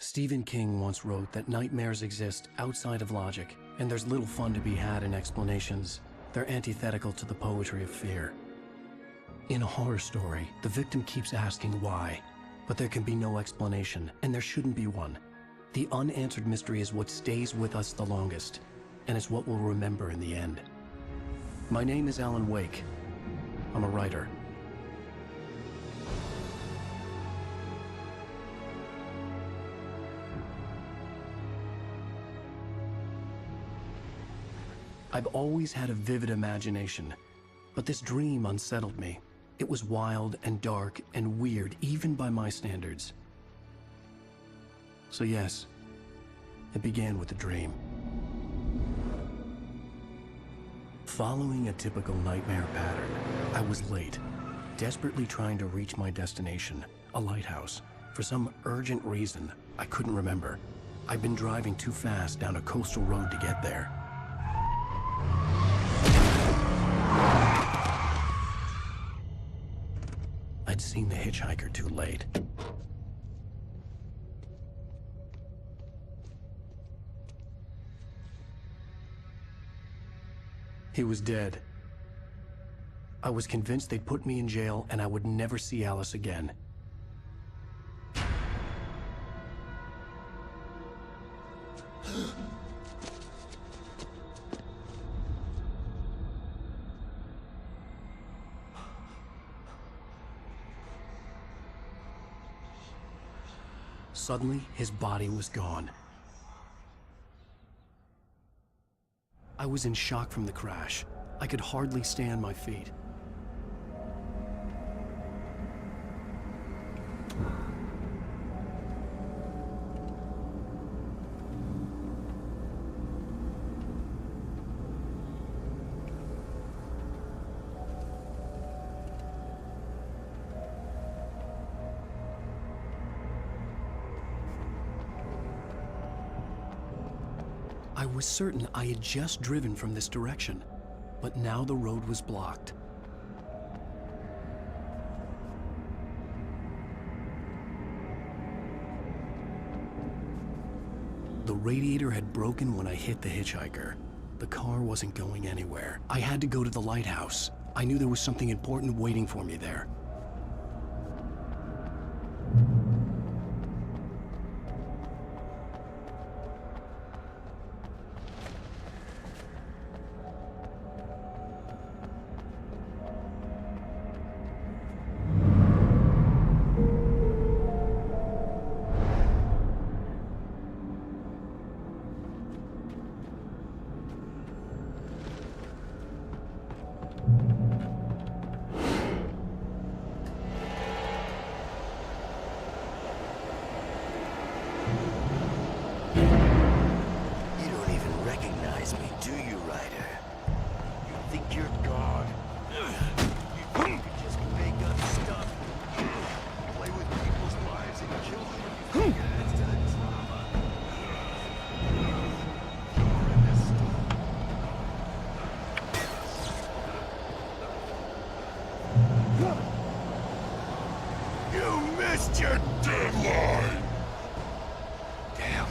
Stephen King once wrote that nightmares exist outside of logic, and there's little fun to be had in explanations. They're antithetical to the poetry of fear. In a horror story, the victim keeps asking why, but there can be no explanation, and there shouldn't be one. The unanswered mystery is what stays with us the longest, and it's what we'll remember in the end. My name is Alan Wake. I'm a writer. I've always had a vivid imagination, but this dream unsettled me. It was wild and dark and weird, even by my standards. So yes, it began with a dream. Following a typical nightmare pattern, I was late, desperately trying to reach my destination, a lighthouse. For some urgent reason, I couldn't remember. I'd been driving too fast down a coastal road to get there. I'd seen the hitchhiker too late. He was dead. I was convinced they'd put me in jail and I would never see Alice again. Suddenly, his body was gone. I was in shock from the crash. I could hardly stay on my feet. I was certain I had just driven from this direction, but now the road was blocked. The radiator had broken when I hit the hitchhiker. The car wasn't going anywhere. I had to go to the lighthouse. I knew there was something important waiting for me there. Your deadline! Damn.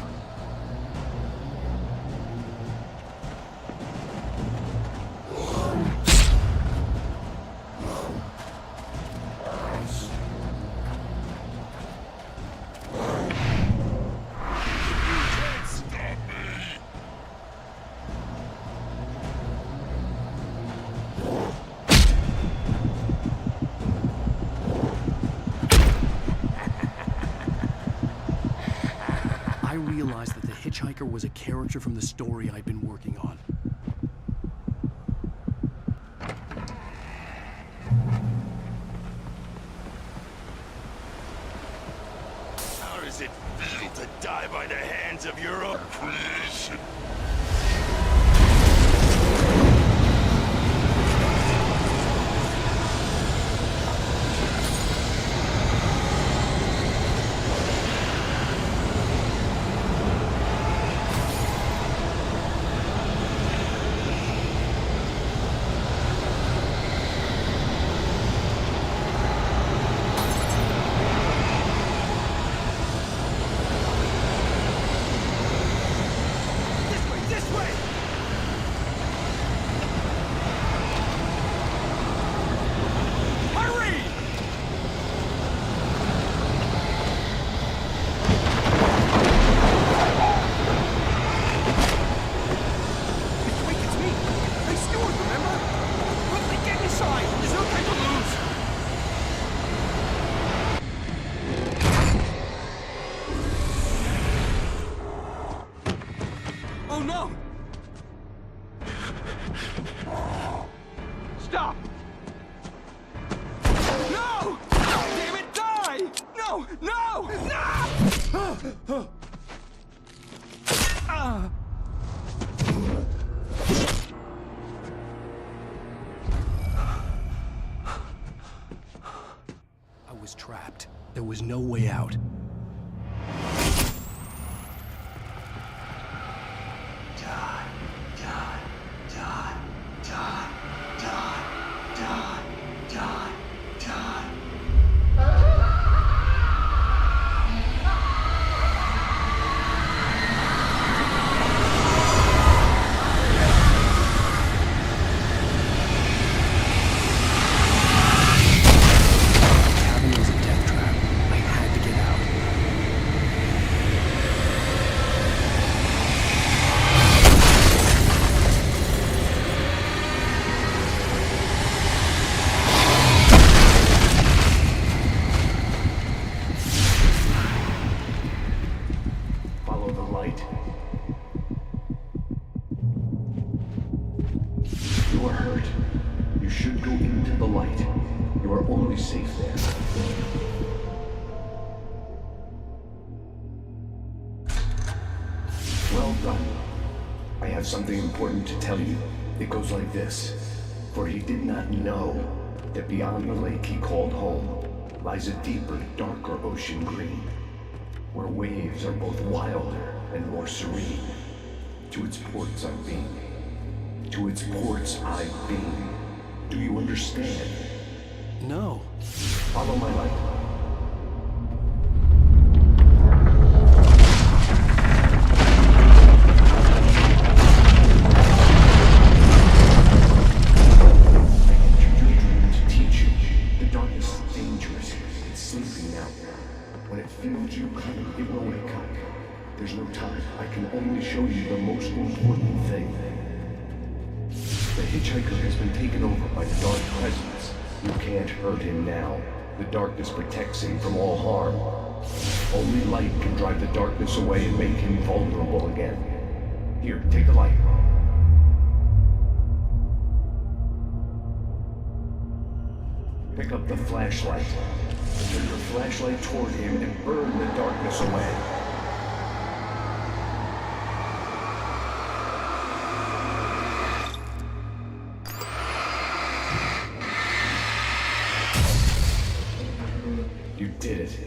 I realized that the hitchhiker was a character from the story I'd been working on. How does it feel to die by the hands of your own creation? There was no way out. Something important to tell you. It goes like this. For he did not know that beyond the lake he called home lies a deeper, darker ocean green, where waves are both wilder and more serene. To its ports I've been. To its ports I've been. Do you understand? No. Follow my light. There's no time. I can only show you the most important thing. The hitchhiker has been taken over by the dark presence. You can't hurt him now. The darkness protects him from all harm. Only light can drive the darkness away and make him vulnerable again. Here, take the light. Pick up the flashlight. Turn your flashlight toward him and burn the darkness away. You did it.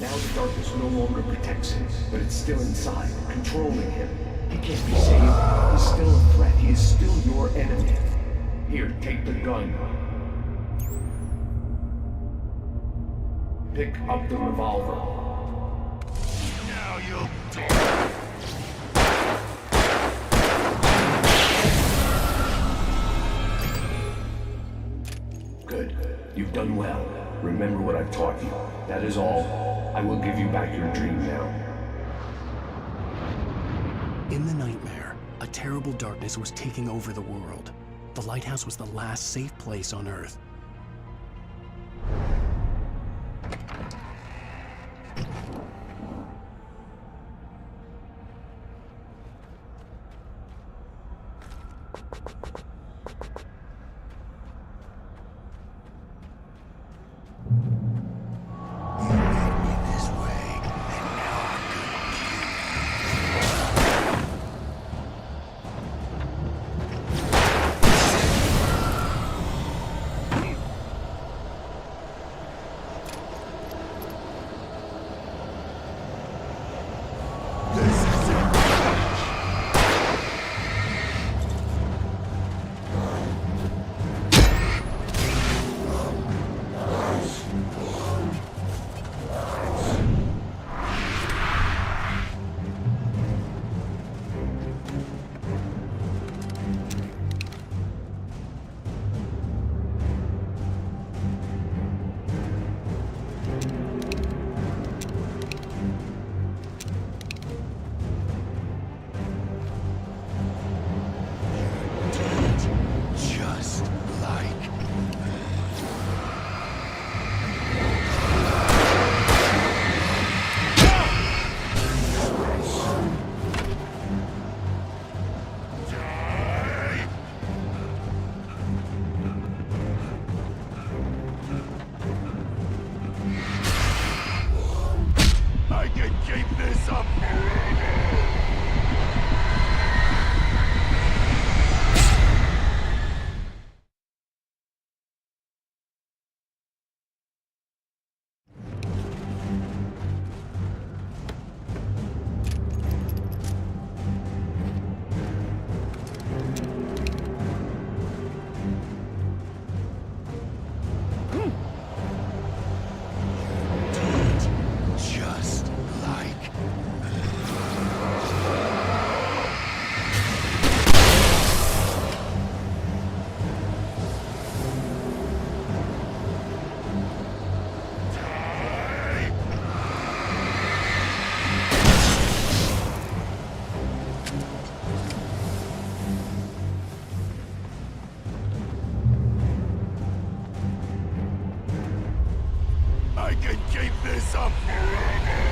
Now the darkness no longer protects him, but it's still inside, controlling him. He can't be saved. He's still a threat. He is still your enemy. Here, take the gun. Pick up the revolver. Now you'll die. Good. You've done well. Remember what I've taught you. That is all. I will give you back your dream now. In the nightmare, a terrible darkness was taking over the world. The lighthouse was the last safe place on Earth. this up forever!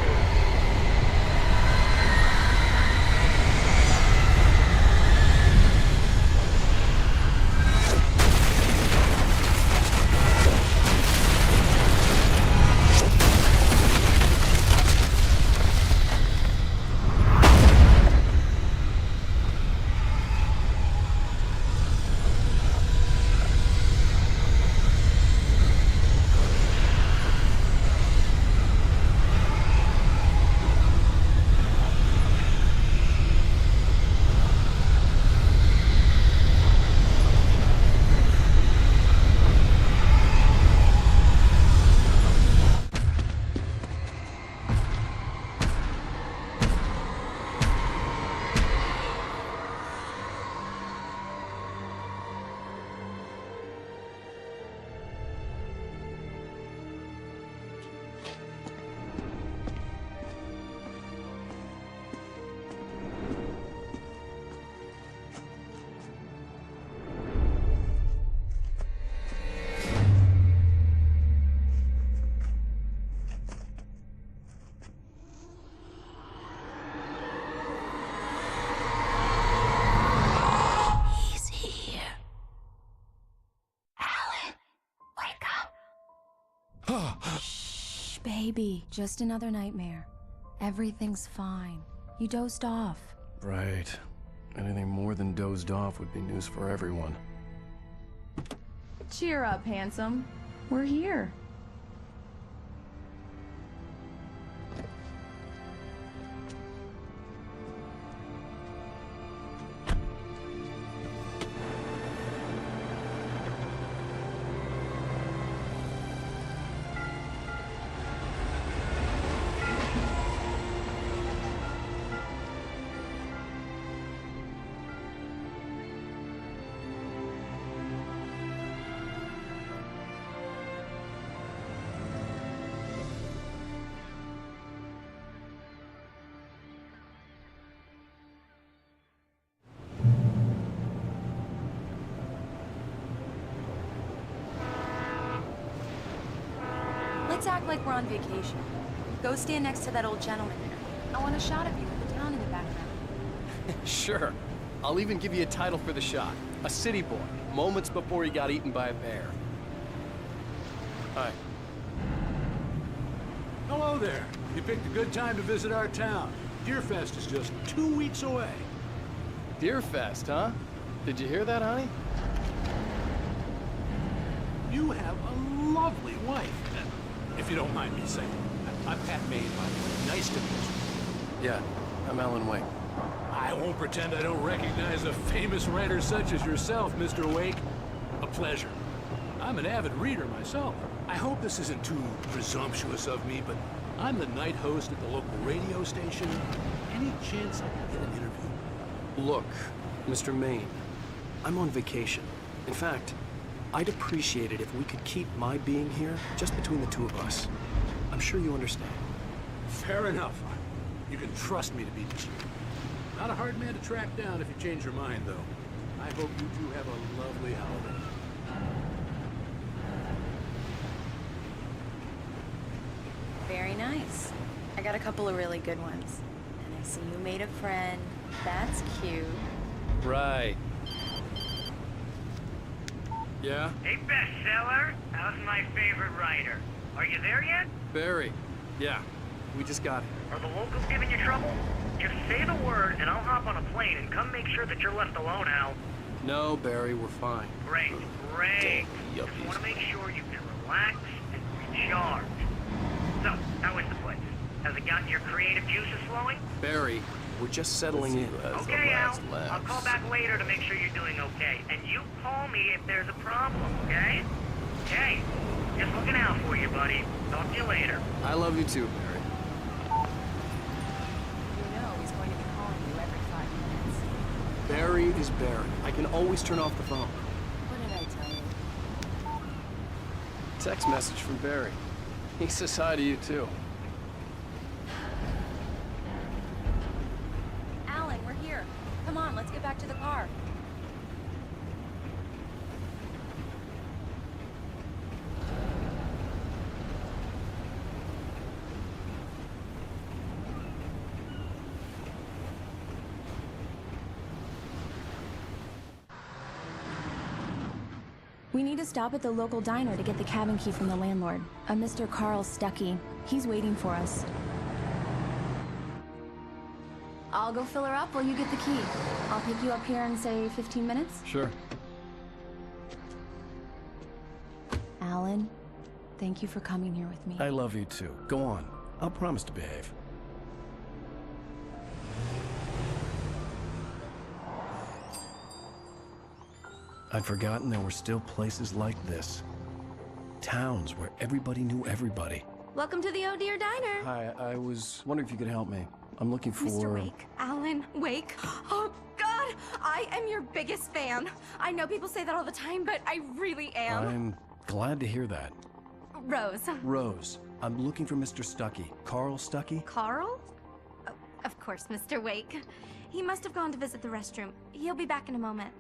Shh, baby. Just another nightmare. Everything's fine. You dozed off. Right. Anything more than dozed off would be news for everyone. Cheer up, handsome. We're here. Let's act like we're on vacation. Go stand next to that old gentleman there. I want a shot of you with the town in the background. Sure. I'll even give you a title for the shot. A city boy, moments before he got eaten by a bear. Hi. Hello there. You picked a good time to visit our town. Deerfest is just 2 weeks away. Deerfest, huh? Did you hear that, honey? You have a lovely wife. If you don't mind me saying. I'm Pat Maine, by the way. Nice to meet you. Yeah, I'm Alan Wake. I won't pretend I don't recognize a famous writer such as yourself, Mr. Wake. A pleasure. I'm an avid reader myself. I hope this isn't too presumptuous of me, but I'm the night host at the local radio station. Any chance I can get an interview? Look, Mr. Maine, I'm on vacation. In fact, I'd appreciate it if we could keep my being here just between the two of us. I'm sure you understand. Fair enough. You can trust me to be discreet. Not a hard man to track down if you change your mind, though. I hope you two have a lovely holiday. Very nice. I got a couple of really good ones. And I see you made a friend. That's cute. Right. Yeah? Hey, bestseller. How's my favorite writer? Are you there yet? Barry. Yeah. We just got here. Are the locals giving you trouble? Just say the word, and I'll hop on a plane and come make sure that you're left alone, Al. No, Barry, we're fine. Great, great. Just Yuppies. want to make sure you can relax and recharge. So, how is the place? Has it gotten your creative juices flowing? Barry, we're just settling in. Okay, Al. I'll call back later to make sure you're doing okay. And you call me if there's a problem, okay? Hey, just looking out for you, buddy. Talk to you later. I love you too, Barry. You know he's going to be calling you every 5 minutes. Barry is Barry. I can always turn off the phone. What did I tell you? Text message from Barry. He says hi to you too. Alan, we're here. Come on, let's get back to the car. We need to stop at the local diner to get the cabin key from the landlord, a Mr. Carl Stuckey. He's waiting for us. I'll go fill her up while you get the key. I'll pick you up here in, say, 15 minutes? Sure. Alan, thank you for coming here with me. I love you too. Go on. I'll promise to behave. I'd forgotten there were still places like this. Towns where everybody knew everybody. Welcome to the Oh Dear Diner. Hi, I was wondering if you could help me. I'm looking for... Mr. Wake. Alan Wake. Oh, God! I am your biggest fan. I know people say that all the time, but I really am. I'm glad to hear that. Rose. Rose, I'm looking for Mr. Stuckey. Carl Stuckey? Carl? Oh, of course, Mr. Wake. He must have gone to visit the restroom. He'll be back in a moment.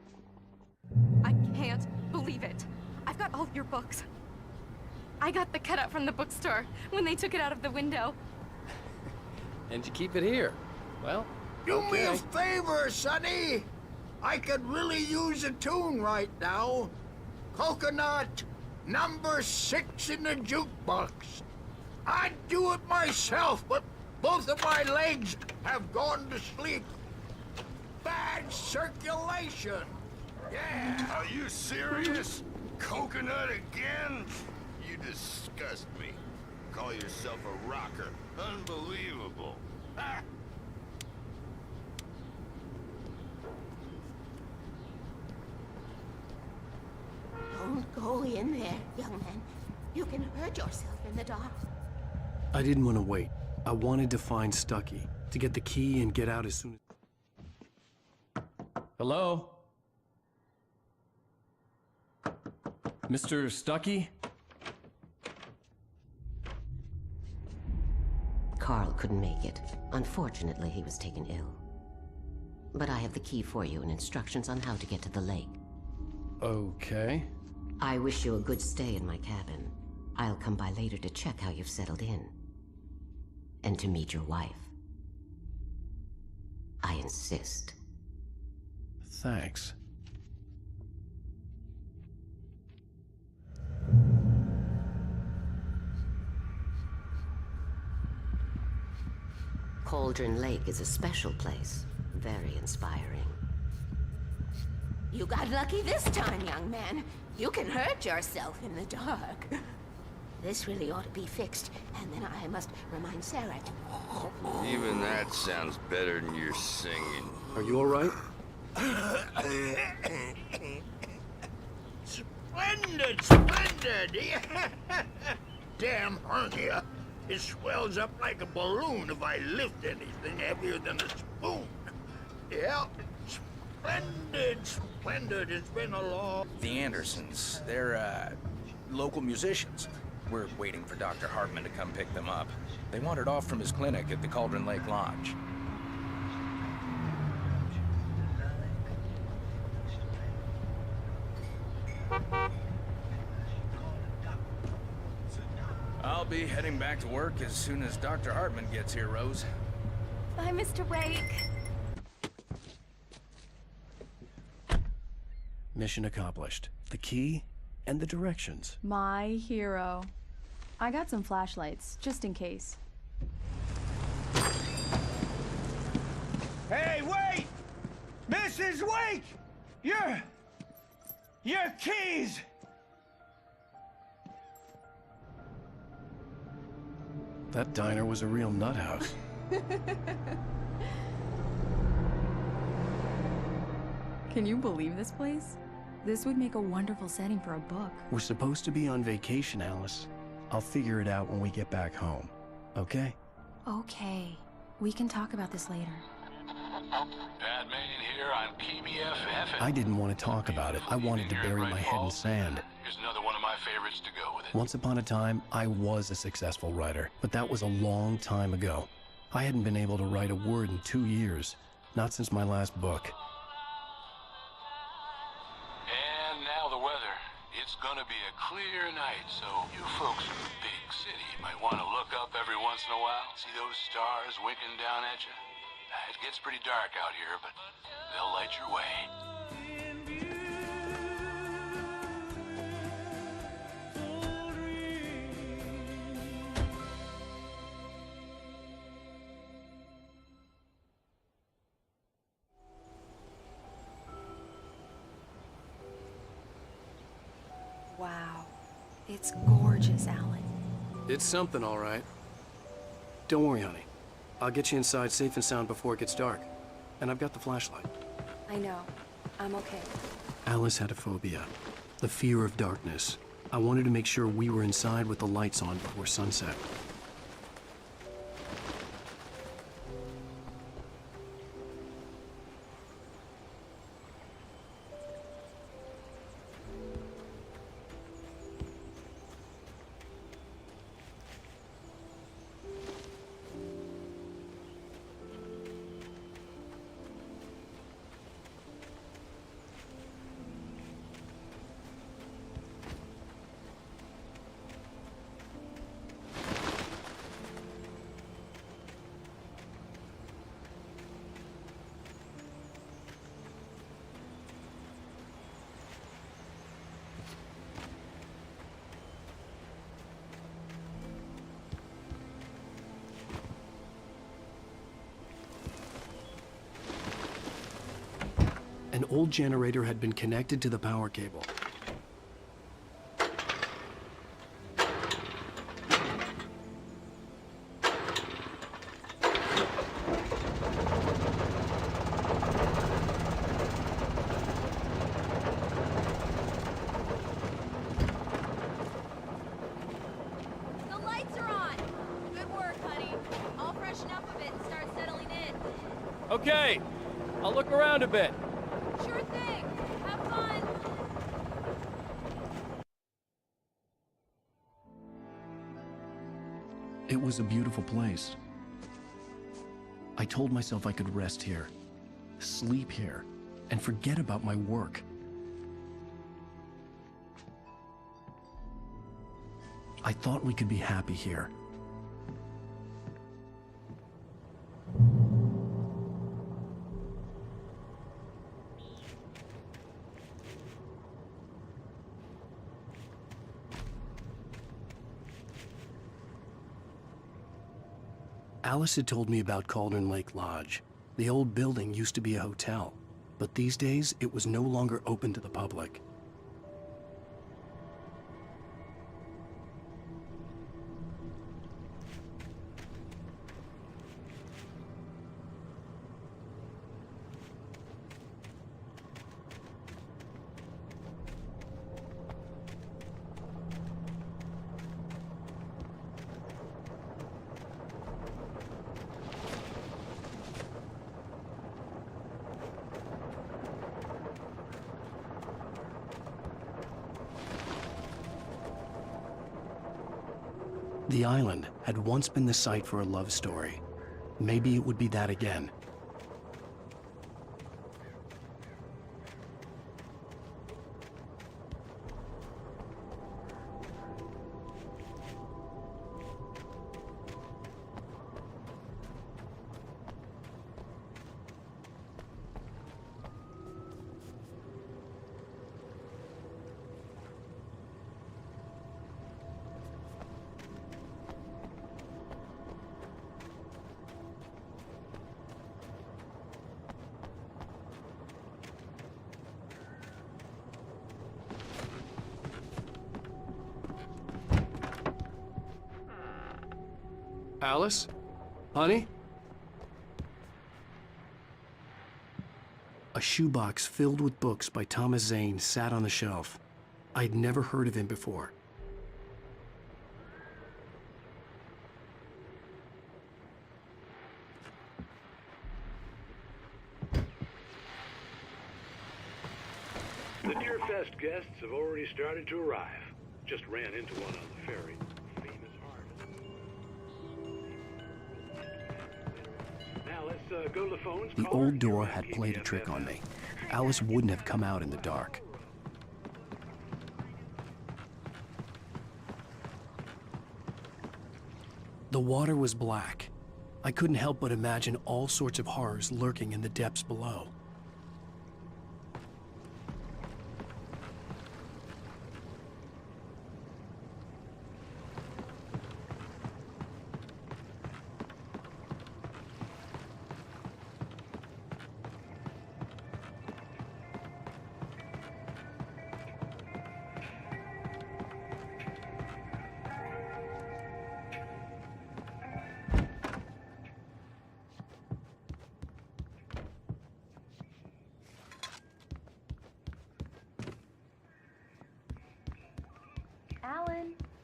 I can't believe it. I've got all of your books. I got the cutout from the bookstore when they took it out of the window. And you keep it here. Well, Do me a okay. favor, Sonny. I could really use a tune right now. Coconut, number 6 in the jukebox. I'd do it myself, but both of my legs have gone to sleep. Bad circulation. Yeah. Are you serious? Coconut again? You disgust me. Call yourself a rocker. Unbelievable. Ha! Don't go in there, young man. You can hurt yourself in the dark. I didn't want to wait. I wanted to find Stuckey, to get the key and get out as soon as... Hello? Mr. Stuckey? Carl couldn't make it. Unfortunately, he was taken ill. But I have the key for you and instructions on how to get to the lake. Okay. I wish you a good stay in my cabin. I'll come by later to check how you've settled in. And to meet your wife. I insist. Thanks. Cauldron Lake is a special place. Very inspiring. You got lucky this time, young man. You can hurt yourself in the dark. This really ought to be fixed, and then I must remind Sarah to... Even that sounds better than your singing. Are you all right? Splendid, splendid! Damn hernia. It swells up like a balloon if I lift anything heavier than a spoon. Yeah, splendid, splendid. It's been a long... The Andersons, they're, local musicians. We're waiting for Dr. Hartman to come pick them up. They wandered off from his clinic at the Cauldron Lake Lodge. I'll be heading back to work as soon as Dr. Hartman gets here, Rose. Bye, Mr. Wake. Mission accomplished. The key and the directions. My hero. I got some flashlights, just in case. Hey, wait! Mrs. Wake! Your keys! That diner was a real nut house. Can you believe this place? This would make a wonderful setting for a book. We're supposed to be on vacation, Alice. I'll figure it out when we get back home. Okay? Okay. We can talk about this later. Batman here on PBFF. I didn't want to talk about it. I wanted to bury my head in sand. Here's another one of my favorites to go with it. Once upon a time, I was a successful writer, but that was a long time ago. I hadn't been able to write a word in 2 years. Not since my last book. And now the weather. It's gonna be a clear night, so you folks in the big city might want to look up every once in a while. See those stars winking down at you? It gets pretty dark out here, but they'll light your way. Wow. It's gorgeous, Alan. It's something, all right. Don't worry, honey. I'll get you inside safe and sound before it gets dark. And I've got the flashlight. I know. I'm okay. Alice had a phobia. The fear of darkness. I wanted to make sure we were inside with the lights on before sunset. An old generator had been connected to the power cable. The lights are on! Good work, honey. I'll freshen up a bit and start settling in. Okay, I'll look around a bit. Sure thing. Have fun. It was a beautiful place. I told myself I could rest here, sleep here, and forget about my work. I thought we could be happy here. Alice had told me about Cauldron Lake Lodge. The old building used to be a hotel, but these days it was no longer open to the public. The island had once been the site for a love story. Maybe it would be that again. Alice? Honey? A shoebox filled with books by Thomas Zane sat on the shelf. I'd never heard of him before. The Deerfest guests have already started to arrive. Just ran into one on the ferry. Famous artist. Now let's go to the phones. The old door had played a trick on me. Alice wouldn't have come out in the dark. The water was black. I couldn't help but imagine all sorts of horrors lurking in the depths below.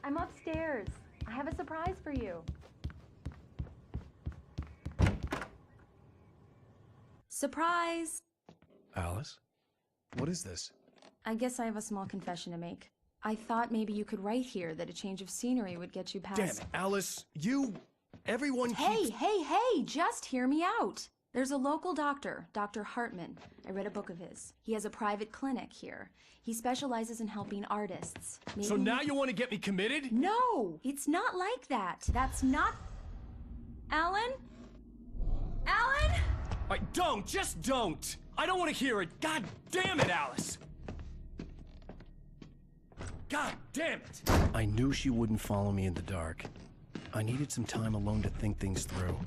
I'm upstairs. I have a surprise for you. Surprise! Alice? What is this? I guess I have a small confession to make. I thought maybe you could write here that a change of scenery would get you past... Damn it, Alice! Everyone Hey, just hear me out! There's a local doctor, Dr. Hartman. I read a book of his. He has a private clinic here. He specializes in helping artists. Maybe... So now you want to get me committed? No! It's not like that. That's not... Alan? Alan? Just don't! I don't want to hear it! God damn it, Alice! God damn it! I knew she wouldn't follow me in the dark. I needed some time alone to think things through.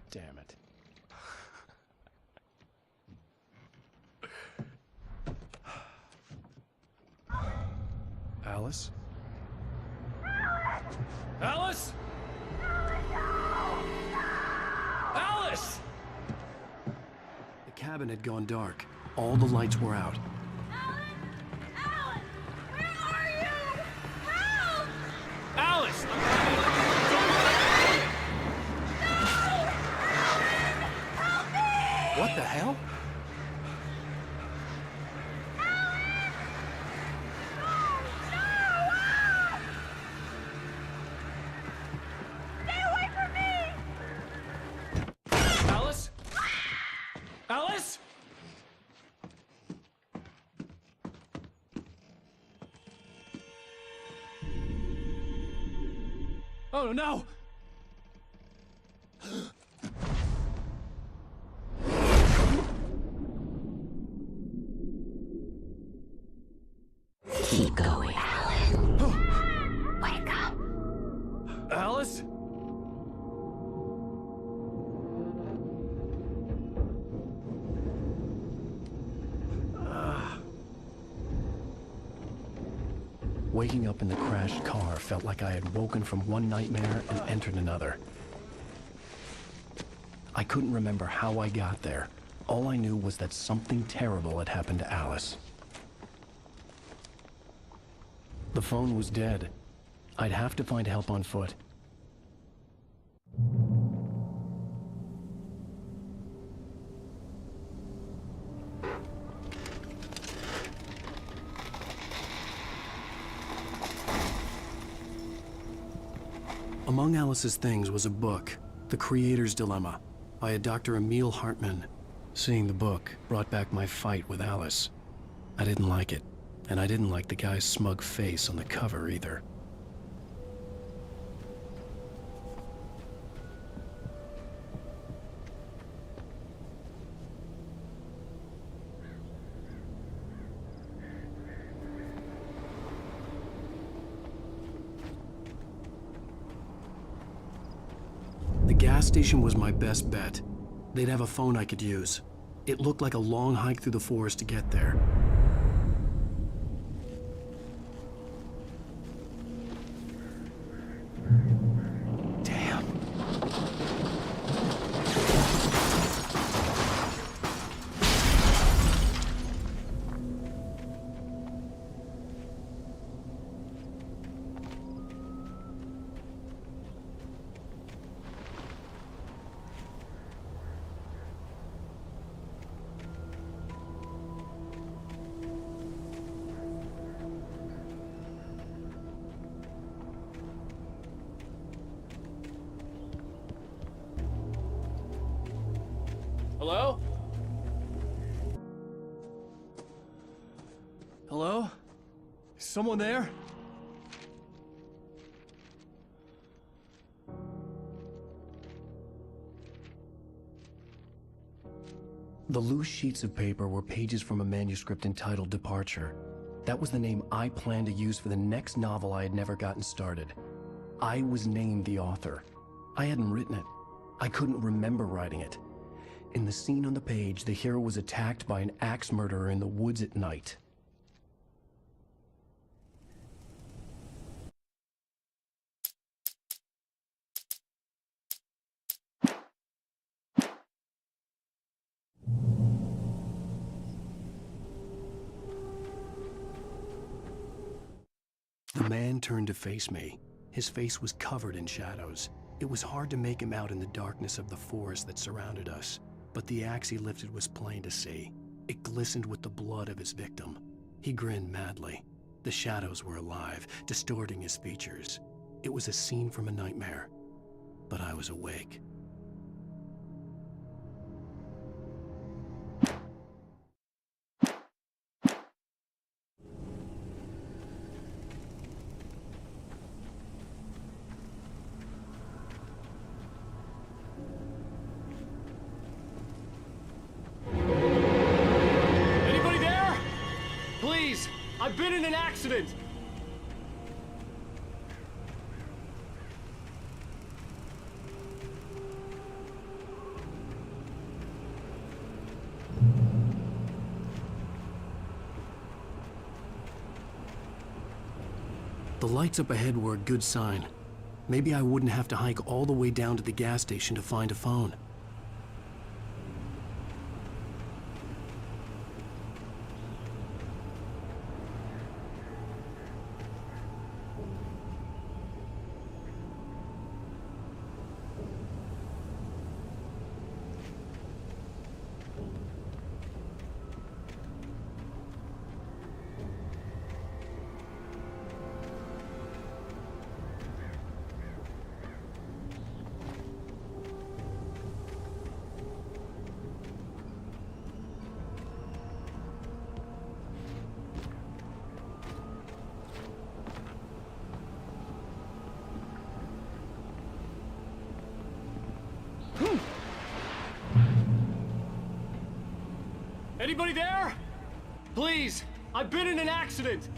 Damn it. Alice? Alice? Alice! The cabin had gone dark. All the lights were out. Alan! Where are you? Help! Alice! Help me! What the hell? Alice? Oh no! Keep going, Alan. Wake up. Alice? Waking up in the crashed car felt like I had woken from one nightmare and entered another. I couldn't remember how I got there. All I knew was that something terrible had happened to Alice. The phone was dead. I'd have to find help on foot. Among Alice's things was a book, The Creator's Dilemma, by a Dr. Emil Hartman. Seeing the book brought back my fight with Alice. I didn't like it, and I didn't like the guy's smug face on the cover either. The gas station was my best bet. They'd have a phone I could use. It looked like a long hike through the forest to get there. Damn. Hello? Hello? Is someone there? The loose sheets of paper were pages from a manuscript entitled Departure. That was the name I planned to use for the next novel I had never gotten started. I was named the author. I hadn't written it. I couldn't remember writing it. In the scene on the page, the hero was attacked by an axe murderer in the woods at night. The man turned to face me. His face was covered in shadows. It was hard to make him out in the darkness of the forest that surrounded us, but the axe he lifted was plain to see. It glistened with the blood of his victim. He grinned madly. The shadows were alive, distorting his features. It was a scene from a nightmare, but I was awake. Anybody there? Please, I've been in an accident. The lights up ahead were a good sign. Maybe I wouldn't have to hike all the way down to the gas station to find a phone. Anybody there? Please, I've been in an accident.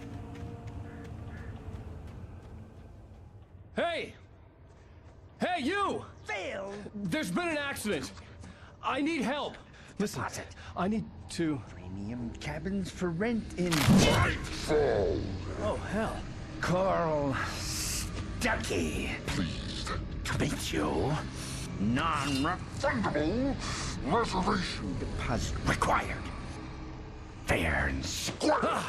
Hey! Hey, you! Phil! There's been an accident. I need help. Listen, I need to... Premium cabins for rent in... Oh, hell. Carl Stuckey. Pleased to meet you. Non-refundable reservation deposit required. Fair and square.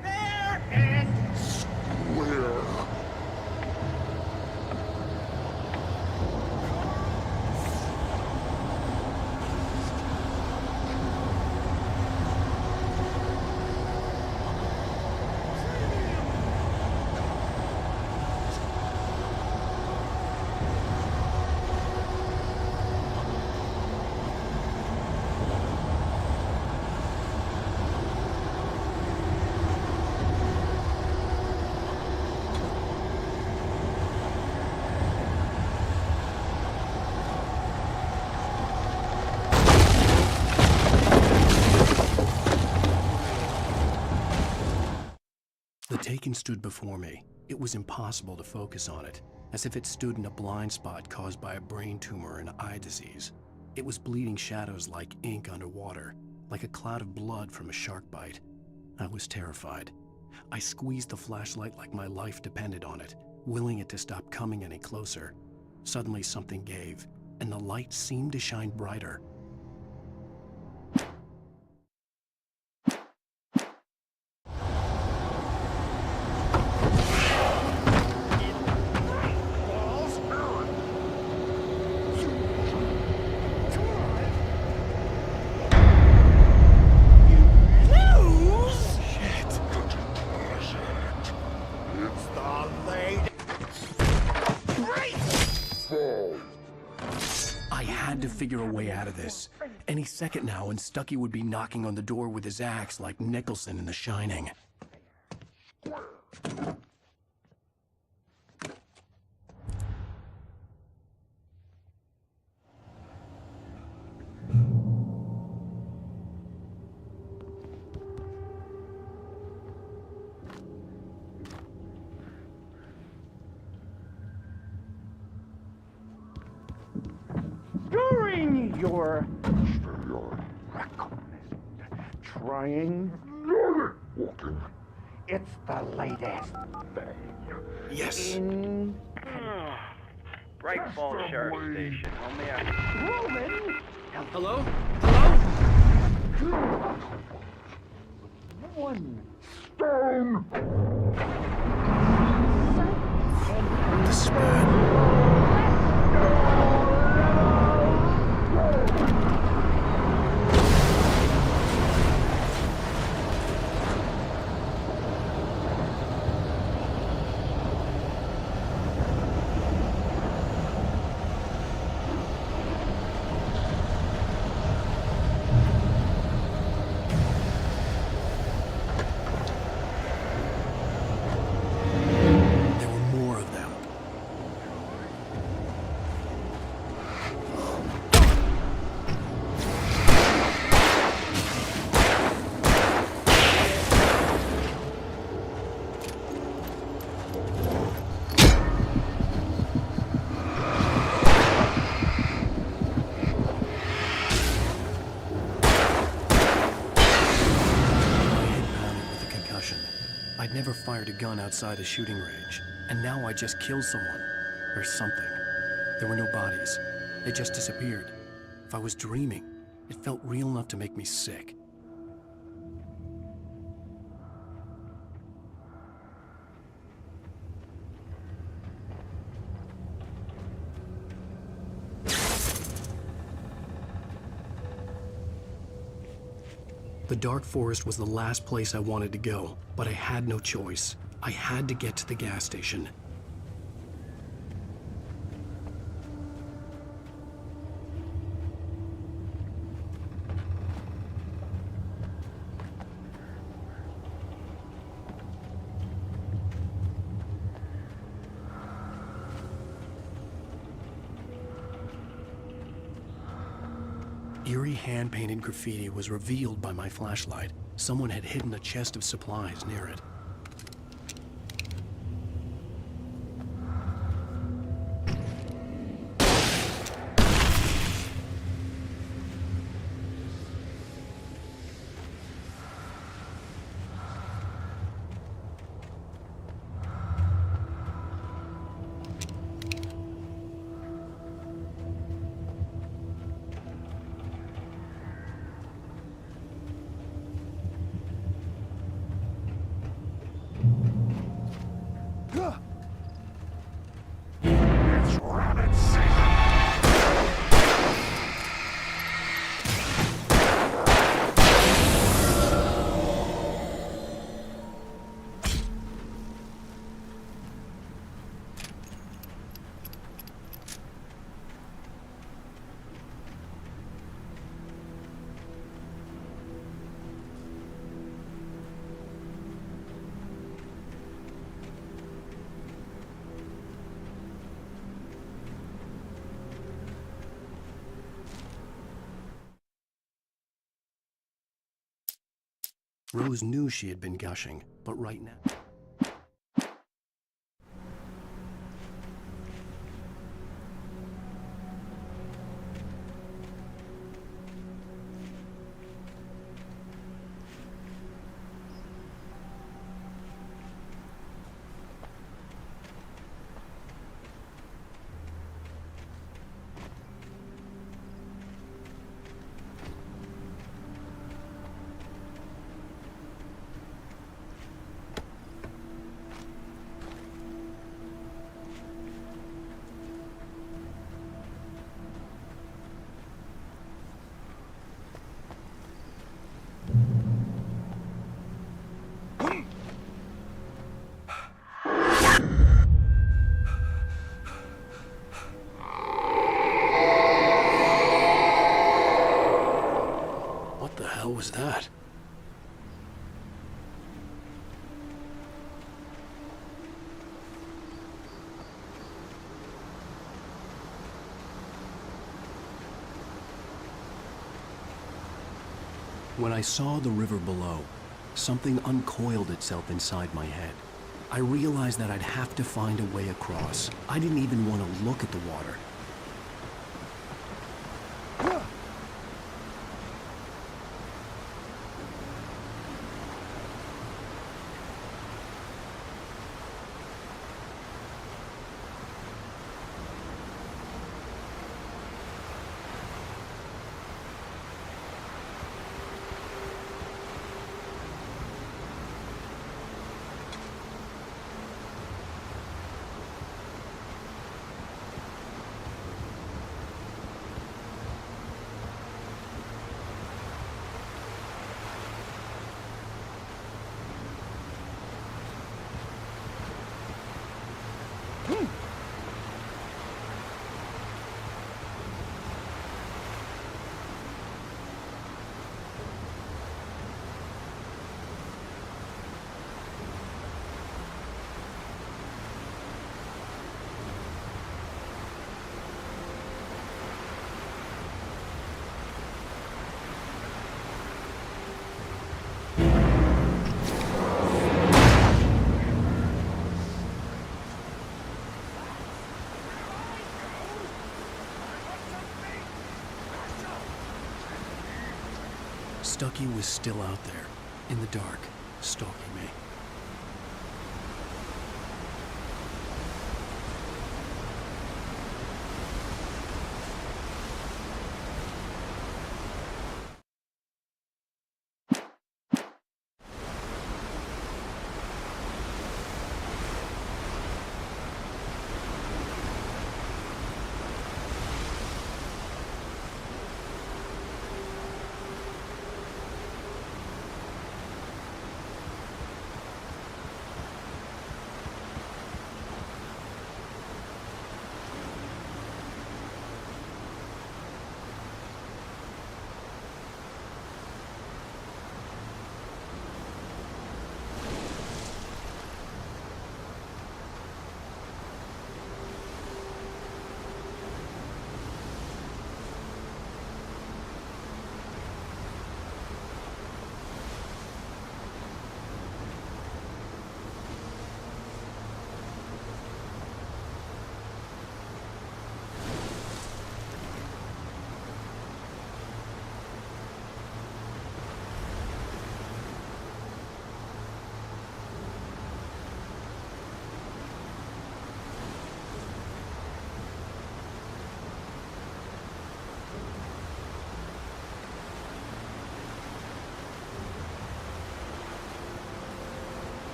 Fair and square. The Taken stood before me. It was impossible to focus on it, as if it stood in a blind spot caused by a brain tumor and eye disease. It was bleeding shadows like ink underwater, like a cloud of blood from a shark bite. I was terrified. I squeezed the flashlight like my life depended on it, willing it to stop coming any closer. Suddenly something gave, and the light seemed to shine brighter. I had to figure a way out of this. Any second now, and Stuckey would be knocking on the door with his axe like Nicholson in The Shining. During your trying walking, it's the latest thing. Yes. In Bright Falls Sheriff Station. Only I... Roman. Hello? One stone. This is bad. I'd never fired a gun outside a shooting range, and now I just killed someone. Or something. There were no bodies. They just disappeared. If I was dreaming, it felt real enough to make me sick. The dark forest was the last place I wanted to go, but I had no choice. I had to get to the gas station. Eerie hand-painted graffiti was revealed by my flashlight. Someone had hidden a chest of supplies near it. Rose knew she had been gushing, but right now... What the hell was that? When I saw the river below, something uncoiled itself inside my head. I realized that I'd have to find a way across. I didn't even want to look at the water. Stucky was still out there, in the dark, stalking me.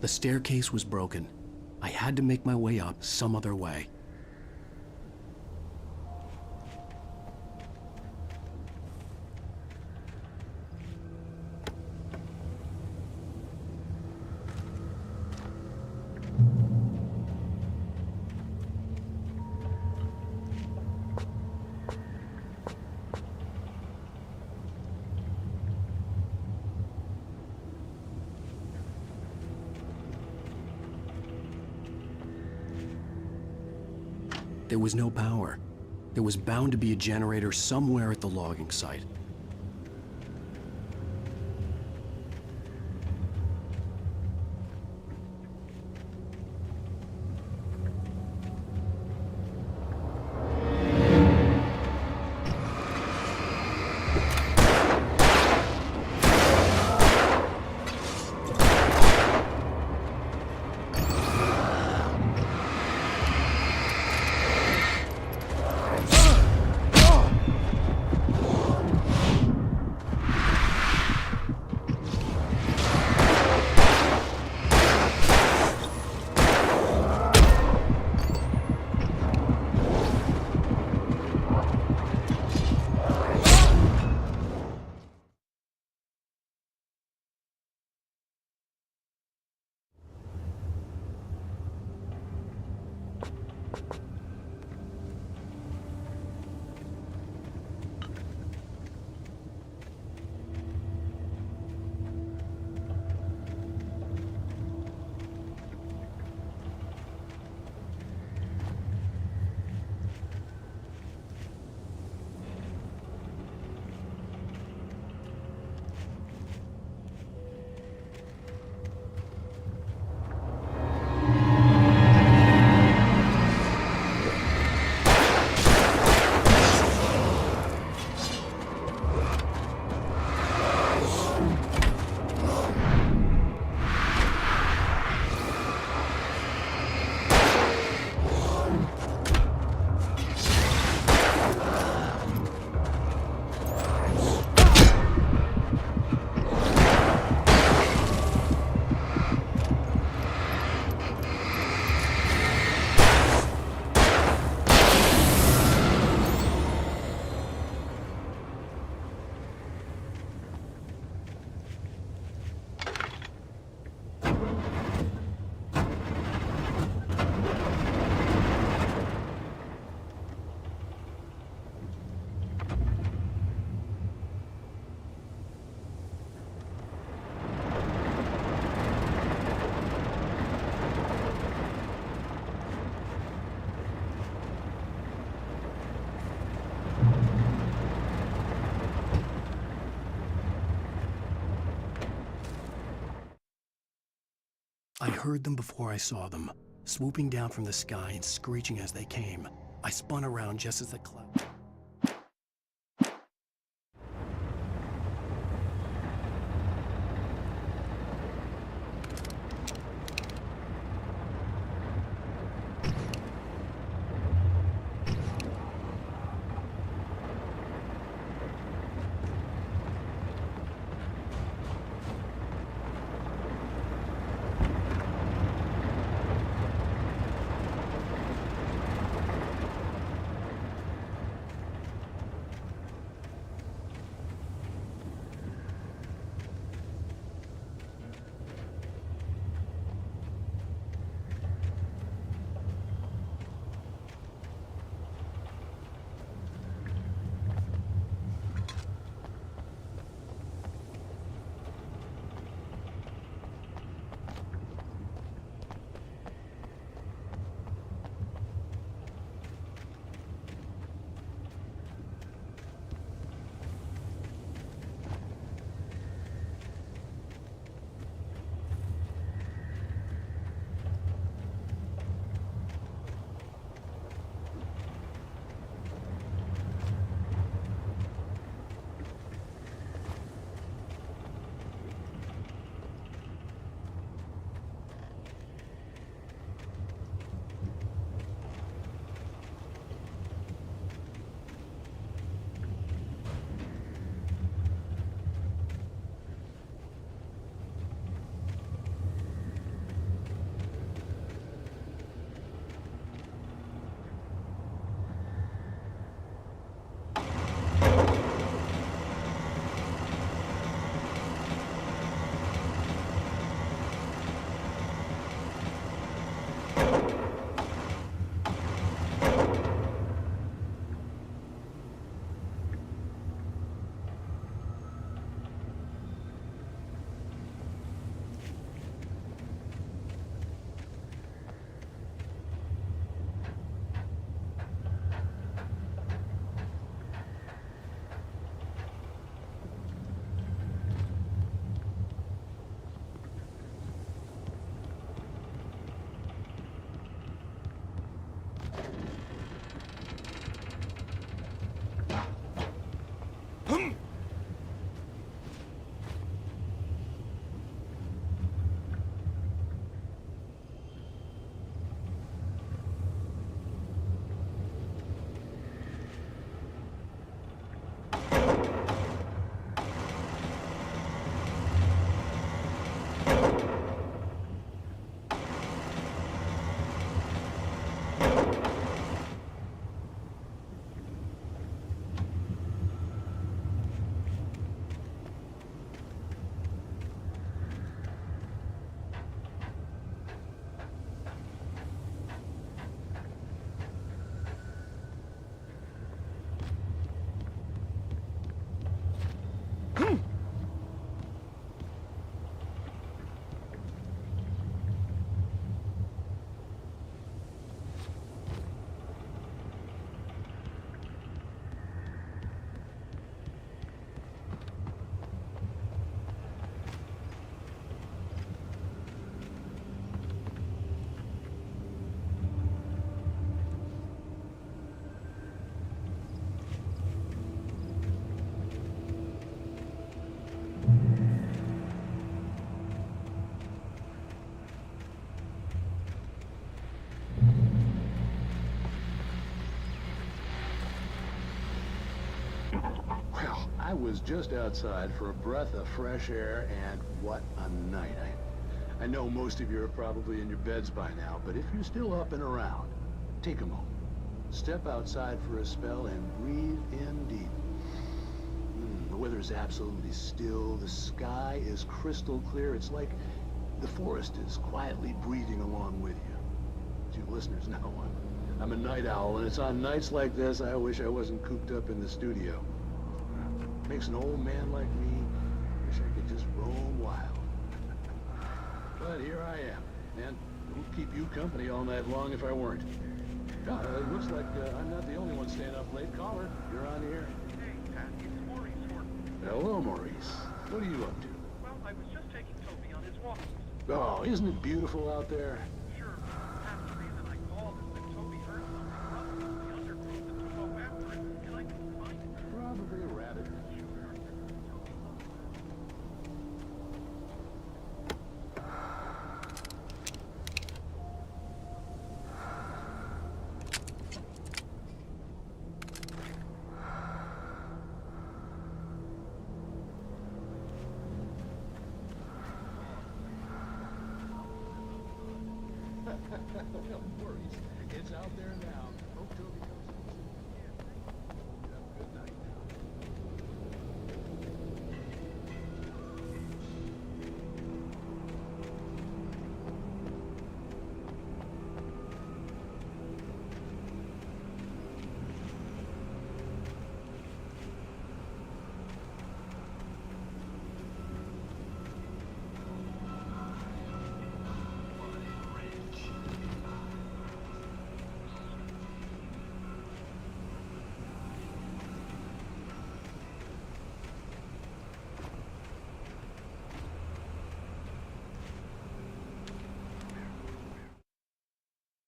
The staircase was broken. I had to make my way up some other way. There was no power. There was bound to be a generator somewhere at the logging site. I heard them before I saw them, swooping down from the sky and screeching as they came. I spun around just as the cloud... I was just outside for a breath of fresh air, and what a night. I know most of you are probably in your beds by now, but if you're still up and around, take a moment. Step outside for a spell and breathe in deep. The weather is absolutely still. The sky is crystal clear. It's like the forest is quietly breathing along with you. As you listeners know, I'm a night owl, and it's on nights like this I wish I wasn't cooped up in the studio. Makes an old man like me wish I could just roam wild. But here I am, and it would keep you company all night long if I weren't. It looks like I'm not the only one staying up late. Caller, you're on the air. Hey, Pat, it's Maurice. Hello, Maurice. What are you up to? Well, I was just taking Toby on his walk. Oh, isn't it beautiful out there? Sure. Half the reason I called is that Toby heard something rumbling in the undergrowth and to go after it, and I couldn't find it. Probably a rabbit. No worries. It's out there now. Hope Toby comes in. Have a good night now.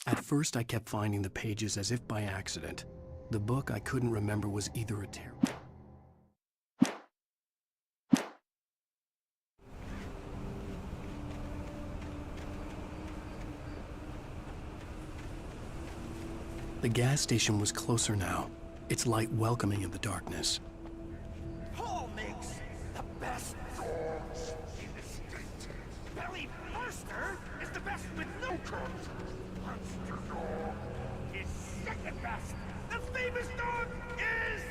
At first, I kept finding the pages as if by accident. The book I couldn't remember was either a terrible. The gas station was closer now, its light welcoming in the darkness. Paul makes the best dogs in the state. Barry Burster is the best with no crumbs. Monster dog is second best. The famous dog is...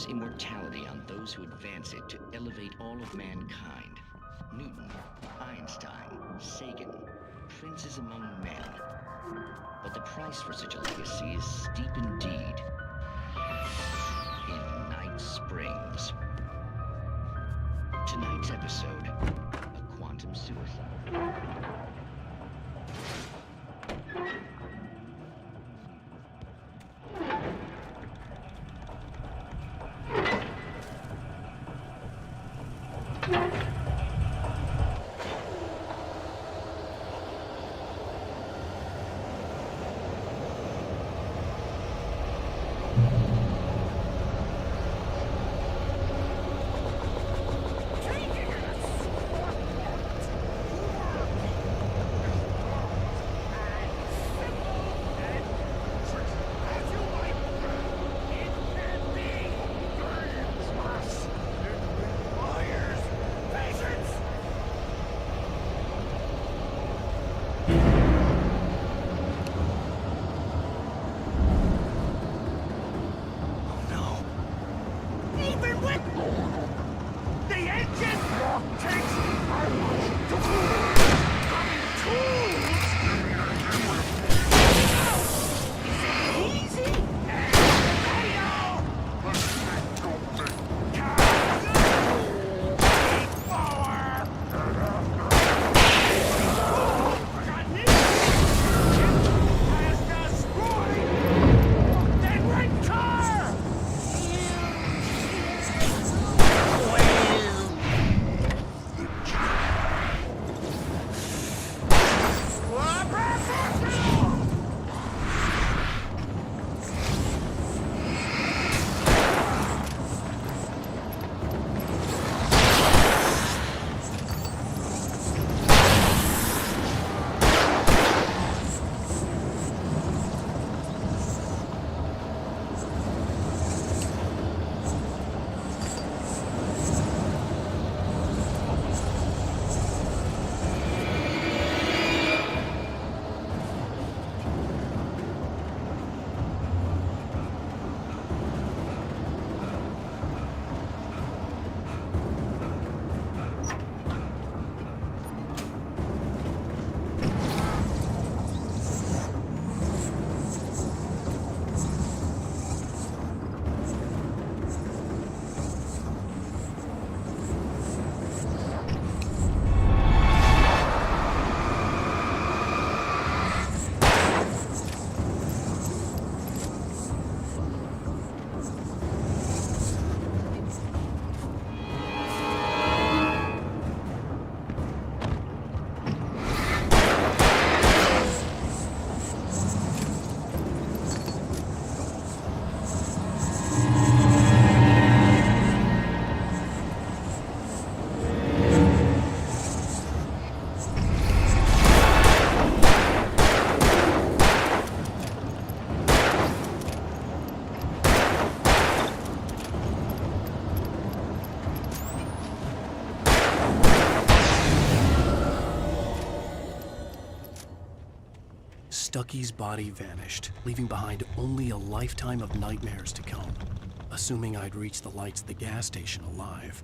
immortality on those who advance it to elevate all of mankind. Newton, Einstein, Sagan, princes among men. But the price for such a legacy is steep indeed. In Night Springs. Tonight's episode, a quantum suicide. Stucky's body vanished, leaving behind only a lifetime of nightmares to come, assuming I'd reach the lights at the gas station alive.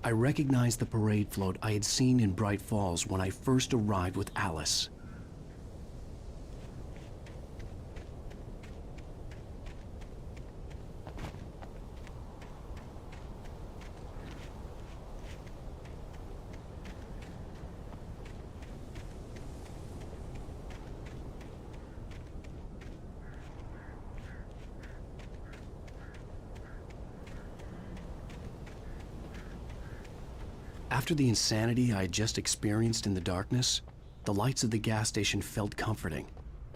I recognized the parade float I had seen in Bright Falls when I first arrived with Alice. After the insanity I had just experienced in the darkness, the lights of the gas station felt comforting.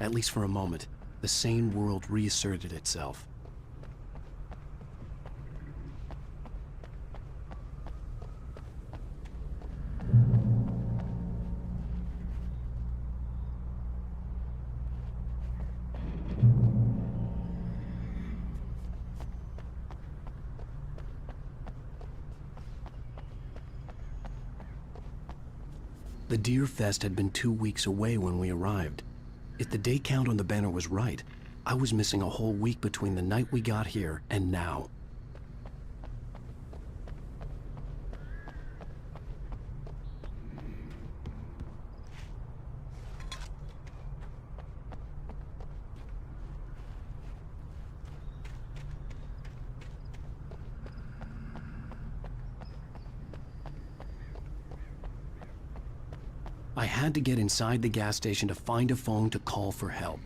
At least for a moment, the sane world reasserted itself. The Deer Fest had been 2 weeks away when we arrived. If the day count on the banner was right, I was missing a whole week between the night we got here and now. I had to get inside the gas station to find a phone to call for help.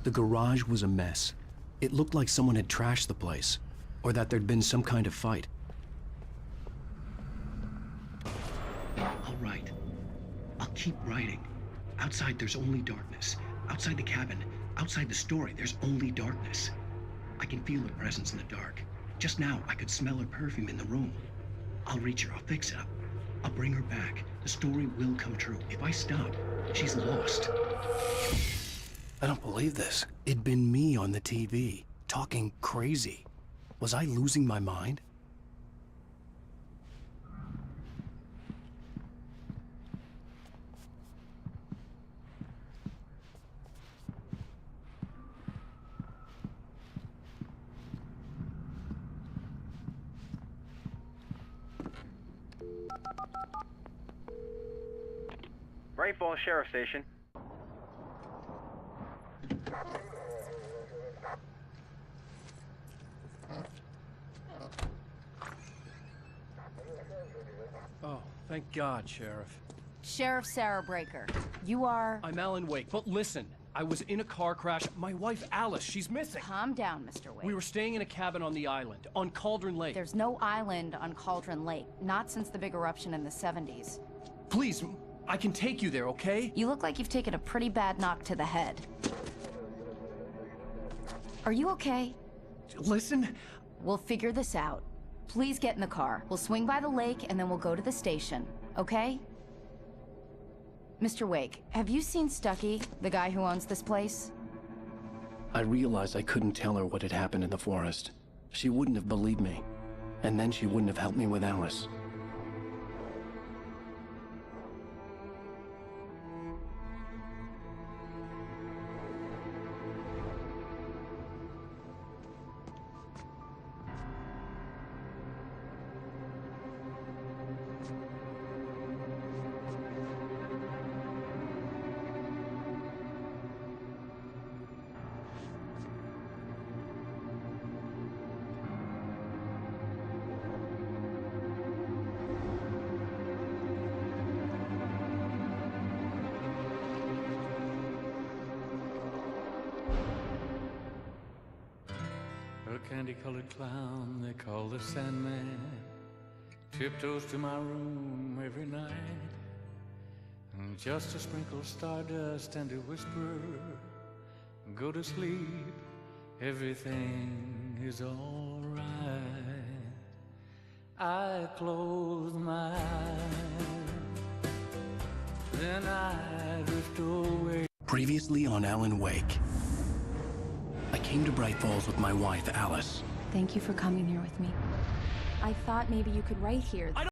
The garage was a mess. It looked like someone had trashed the place, or that there'd been some kind of fight. All right. I'll keep writing. Outside, there's only darkness. Outside the cabin, outside the story, there's only darkness. I can feel her presence in the dark. Just now, I could smell her perfume in the room. I'll reach her. I'll fix it up. I'll bring her back. The story will come true. If I stop, she's lost. I don't believe this. It'd been me on the TV, talking crazy. Was I losing my mind? Bright Falls Sheriff Station. Oh, thank God, Sheriff. Sheriff Sarah Breaker. You are... I'm Alan Wake, but listen. I was in a car crash. My wife, Alice, she's missing. Calm down, Mr. Wake. We were staying in a cabin on the island, on Cauldron Lake. There's no island on Cauldron Lake. Not since the big eruption in the 70s. Please, I can take you there, okay? You look like you've taken a pretty bad knock to the head. Are you okay? Listen. We'll figure this out. Please get in the car. We'll swing by the lake and then we'll go to the station, okay? Mr. Wake, have you seen Stucky, the guy who owns this place? I realized I couldn't tell her what had happened in the forest. She wouldn't have believed me. And then she wouldn't have helped me with Alice. A candy-colored clown they call the Sandman tiptoes to my room every night, and just to sprinkle stardust and to whisper, go to sleep, everything is all right. I close my eyes, then I drift away. Previously on Alan Wake. I came to Bright Falls with my wife, Alice. Thank you for coming here with me. I thought maybe you could write here.